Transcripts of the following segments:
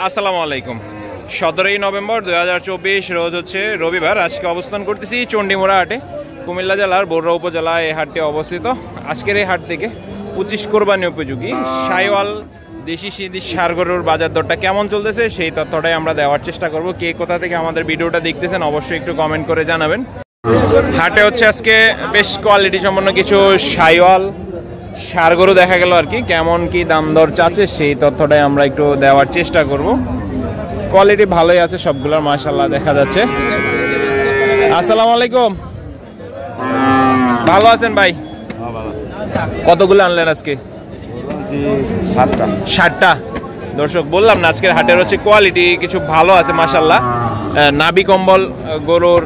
আসসালামু আলাইকুম। 17ই নভেম্বর 2024 রোজ হচ্ছে রবিবার। আজকে অবস্থান করতেছি চণ্ডীমুড়া হাটে, কুমিল্লা জেলার বরুড়া উপজেলায় এই হাটটি অবস্থিত। আজকের এই হাট থেকে 25 কোরবানি উপযোগী শাইওয়াল দেশি ষাঁড় গরুর বাজার দরটা কেমন চলতেছে সেই তথ্যটাই আমরা দেওয়ার চেষ্টা করব। কে কোথা থেকে আমাদের ভিডিওটা দেখতেছেন অবশ্যই একটু কমেন্ট করে জানাবেন। হাটে হচ্ছে আজকে বেশ কোয়ালিটি সম্পন্ন কিছু শাইওয়াল ষাঁড় গরু দেখা গেল আর কি। কেমন কি দাম দর চাচ্ছে সেই তথ্যটাই আমরা একটু দেওয়ার চেষ্টা করব। কোয়ালিটি ভালোই আছে সবগুলোর, মাশাআল্লাহ দেখা যাচ্ছে। আসসালামু আলাইকুম, ভালো আছেন ভাই? কতগুলো আনলেন আজকে? 60টা। দর্শক বললাম না আজকের হাটের হচ্ছে কোয়ালিটি কিছু ভালো আছে মাশাআল্লাহ। নাভি কম্বল গরুর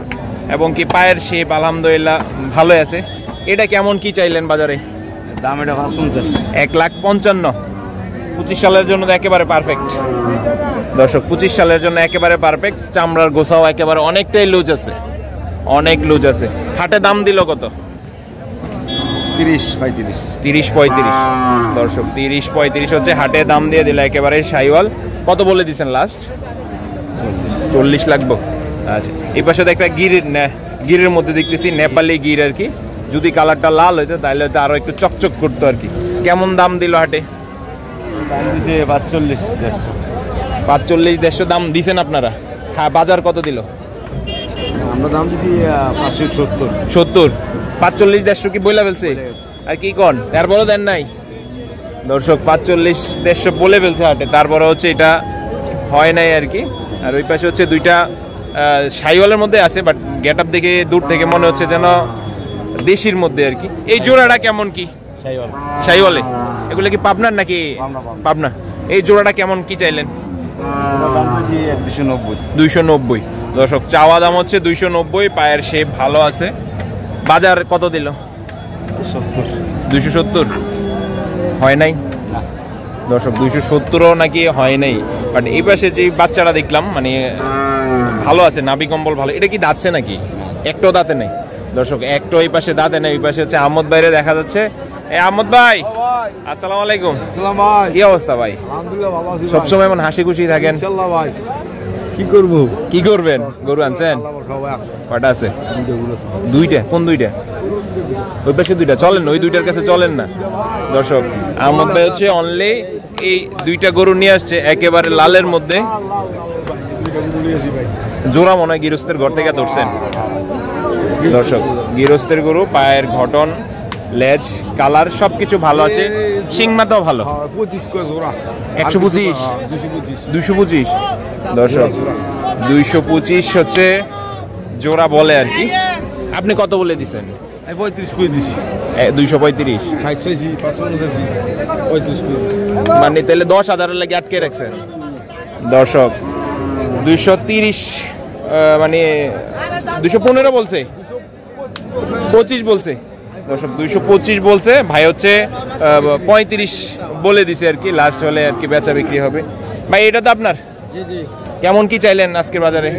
এবং কি পায়ের শেপ আলহামদুলিল্লাহ ভালোই আছে। এটা কেমন কি চাইলেন বাজারে? দাম এটা 50। 1,55,000। 25 সালের জন্য একেবারে পারফেক্ট দর্শক, 25 সালের জন্য একেবারে পারফেক্ট। চামড়ার গোছাও একেবারে অনেকটাই লুজ আছে, অনেক লুজ আছে। হাটে দাম দিল কত? 30-35 দর্শক, 30-35 হচ্ছে হাটে দাম দিয়ে দিল একেবারে শাইওয়াল। কত বলে দিচ্ছেন লাস্ট? 40 লাগবে। আচ্ছা, এই পাশে একটা গিরের মধ্যে দেখতেছি নেপালি গির আর কি। যদি কালারটা লাল হইতো তাহলে হয়তো আরো একটু চকচক করতো আর কি। কেমন দাম দিল হাটে? দাম দিছে 45-150 দাম দিছেন আপনারা? হ্যাঁ, বাজার কত দিল? আমরা দাম দিছি 570। 45-150 কি বইলা ফেলছে? আর কি কন, তারপরে দেন নাই দর্শক? 45-150 বলে ফেলছে হাটে, তারপরে হচ্ছে এটা হয় নাই আর কি। আর ওই পাশে হচ্ছে দুইটা শাইওয়ালের মধ্যে আছে, বাট গেট আপ দেখে দূর থেকে মনে হচ্ছে যেন দেশির মধ্যে আর কি। এই জোড়াটা কেমন কি? শাইওয়ালে এগুলো কি পাবনার নাকি? পাবনা। এই জোড়াটা কেমন কি চাইলেন? 290 দর্শক, চাওয়া দাম হচ্ছে 290। পায়ের শেপ ভালো আছে। বাজার কত দিল? 270 হয় নাই দর্শক, 270ও নাকি হয় নাই। বাট এই পাশে যে বাচ্চাটা দেখলাম মানে ভালো আছে, নাভি কম্বল ভালো। এটা কি দাঁতছে নাকি? একটাও দাঁতে নেই দর্শক, একটা এই পাশে দাঁতে নেই। ওই পাশে হচ্ছে আহমদ ভাইরে দেখা যাচ্ছে। আহমদ ভাই, আসসালামু আলাইকুম। কি অবস্থা ভাই? সবসময় এমন হাসি খুশি থাকেন। ভাই কি করবেন? গরু আনছেন? কয়টা আছে? দুইটা। কোন দুইটা? ওই পাশে দুইটা। চলেন ওই দুইটার কাছে চলেন না দর্শক। আহমদ ভাই হচ্ছে অনলি এই দুইটা গরু নিয়ে আসছে একেবারে লালের মধ্যে। জোড়া মনে হয় গৃহস্থের ঘর থেকে ধরছেন দর্শক। গৃহস্থের গরু, পায়ের গঠন, লেজ, কালার সবকিছু ভালো আছে। শিং মাথাও ভালো। 125 225 দর্শক, 225 হচ্ছে জোড়া বলে আর কি। আপনি কত বলে দিচ্ছেন? 235 মানে তাহলে 10,000 লাগে আটকে রাখছেন দর্শক। 230 মানে 215 বলছে, 25 বলছে দর্শক। 225 বলছে ভাই, হচ্ছে 35 বলে দিছে আর কি। লাস্ট হলে আর কি বেচা বিক্রি হবে। ভাই এটা তো আপনার? কেমন কি চাইলেন আজকের বাজারে?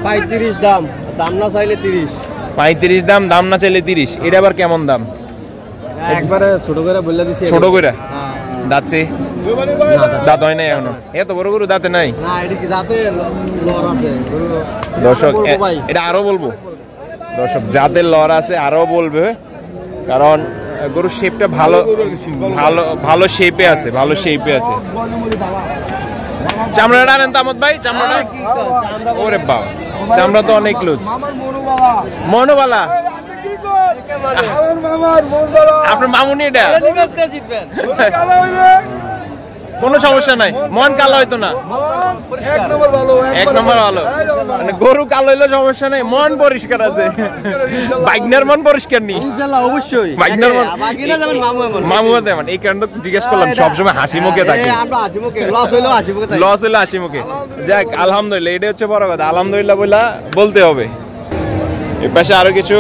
ভাই 35 দাম, দাম না চাইলে 30। 35 দাম, দাম না চাইলে 30। এটা আবার কেমন দাম? একবারে ছোট করে বলে দিছি। ছোট করে দাঁতছে? দাঁত হয় নাই এখনো? এত বড় গরু দাঁতে নাই দর্শক। এটা আরো বলবো দর্শক, যাদের লর আছে আরো বলবে, কারণ গরুর শেপটা ভালো ভালো ভালো শেপে আছে, ভালো শেপে আছে। চামড়াটা আনেন তো আহমদ ভাই, চামড়াটা। ওরে বাবা, চামড়া তো অনেক লুজ। মনোবালা আপনার মামুনি? এটা কোনো সমস্যা নাই, মন কালো হইতো না। এক নম্বর ভালো, মানে গরু কালো হইলে সমস্যা নাই, মন পরিষ্কার আছে। বাইকনার মন পরিষ্কার নেই অবশ্যই। বাইকনার মন মামু দেন, এই কারণে জিজ্ঞেস করলাম। সবসময় হাসি মুখে থাকে, লস হইলো হাসি মুখে। যাক আলহামদুলিল্লাহ, এটা হচ্ছে বড় কথা। আলহামদুলিল্লাহ বইলা বলতে হবে। এর পাশে আরো কিছু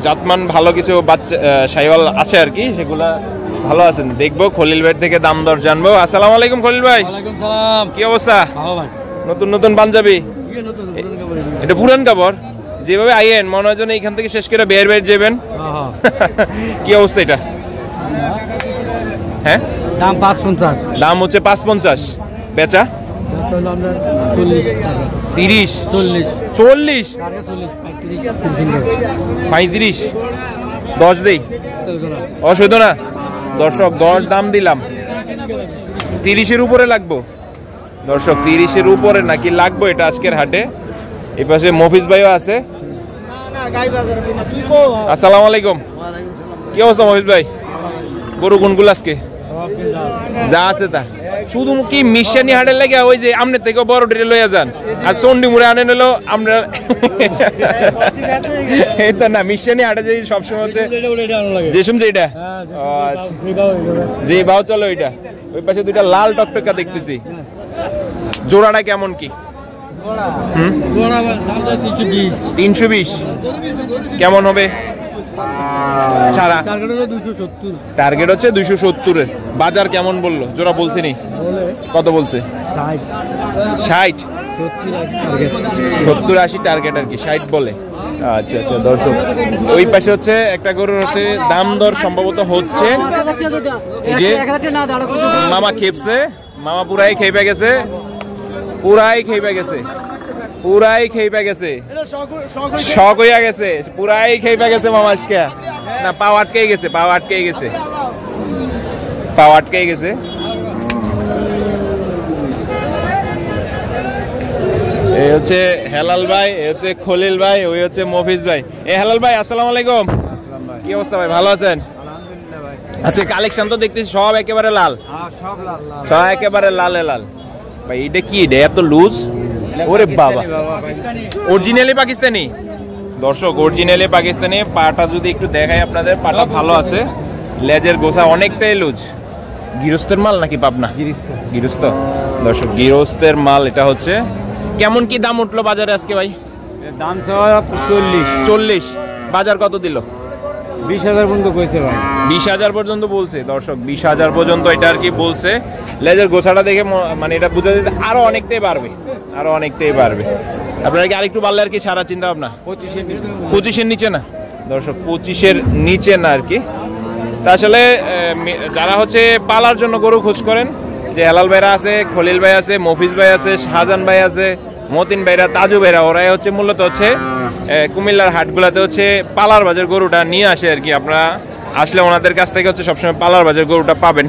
জাতমান ভালো কিছু বাচ্চা শাইওয়াল আছে আর কি, সেগুলা ভালো আছেন দেখবো। খলিল ভাই থেকে দাম দর জানবো। আসসালামু আলাইকুম খলিল ভাই। কি অবস্থা? নতুন নতুন পাঞ্জাবি? এটা পুরান কাপড়। যেভাবে আইয়েন মনে হয় যেন এইখান থেকে শেষ করে বের যাবেন। কি অবস্থা এটা? হ্যাঁ, দাম 550। দাম হচ্ছে 550। বেচা 30 40 35 10 দেই অসুবিধা না দর্শক 10 দাম দিলাম 30-এর উপরে লাগবো দর্শক 30-এর উপরে নাকি লাগবো এটা আজকের হাটে এই পাশে মফিজ ভাইও আছে আসসালামু আলাইকুম কি অবস্থা মফিজ ভাই গরু কোনগুলো আজকে যা আছে তা শুধু কি মিশানি হাটের লাগে ওই যে আমনে থেকে বড় ডেরে লইয়া যান আর চন্ডি মুড়ে আনে নিল আমরা এই তো না মিশানি হাটে যে সবসময় হচ্ছে যে শুনছে এটা যে ভাও চলো ওইটা ওই পাশে দুইটা লাল টকটকা দেখতেছি জোড়াটা কেমন কি 320 কেমন হবে ছাড়া টার্গেট হচ্ছে 270 বাজার কেমন বললো জোড়া বলছিনি কত বলছে 60 70-80 টার্গেট আর কি 60 বলে আচ্ছা আচ্ছা দর্শক ওই পাশে হচ্ছে একটা গরুর হচ্ছে দাম দর সম্ভবত হচ্ছে এই যে মামা খেপছে মামা পুরাই খেপে গেছে পুরাই খেপে গেছে শখ হইয়া গেছে পুরাই খেপে গেছে মামা আজকে না পাও আটকে গেছে এই হচ্ছে হেলাল ভাই এই হচ্ছে খলিল ভাই ওই হচ্ছে মফিজ ভাই এই হেলাল ভাই আসসালামু আলাইকুম কি অবস্থা ভাই ভালো আছেন আচ্ছা কালেকশন তো দেখতেছি সব একেবারে লাল সব একেবারে লালে লাল ভাই এটা কি এটা এত লুজ ওরে বাবা অরিজিনালি পাকিস্তানি দর্শক অরিজিনালি পাকিস্তানি পাটা যদি একটু দেখাই আপনাদের পাটা ভালো আছে লেজের গোছা অনেকটাই লুজ গৃহস্থের মাল নাকি পাবনা গৃহস্থ দর্শক গৃহস্থের মাল এটা হচ্ছে কেমন কি দাম উঠলো বাজারে আজকে ভাই দাম 40 বাজার কত দিল 20,000 পর্যন্ত কইছে ভাই 20,000 পর্যন্ত বলছে দর্শক 20,000 পর্যন্ত এটা আর কি বলছে লেজের গোছাটা দেখে মানে এটা বুঝা যাচ্ছে আরো অনেকটাই বাড়বে আপনারা কি আরেকটু বাড়লে আর কি সারা চিন্তা ভাবনা 25-এর নিচে না দর্শক 25-এর নিচে না আর কি তা আসলে যারা হচ্ছে পালার জন্য গরু খোঁজ করেন যে হেলাল ভাইরা আছে খলিল ভাই আছে মফিজ ভাই আছে শাহজাহান ভাই আছে মতিন ভাইরা তাজু ভাইরা ওরাই হচ্ছে মূলত হচ্ছে কুমিল্লার হাটগুলাতে হচ্ছে পালার বাজার গরুটা নিয়ে আসে আর কি আপনারা আসলে ওনাদের কাছ থেকে হচ্ছে সবসময় পালার বাজার গরুটা পাবেন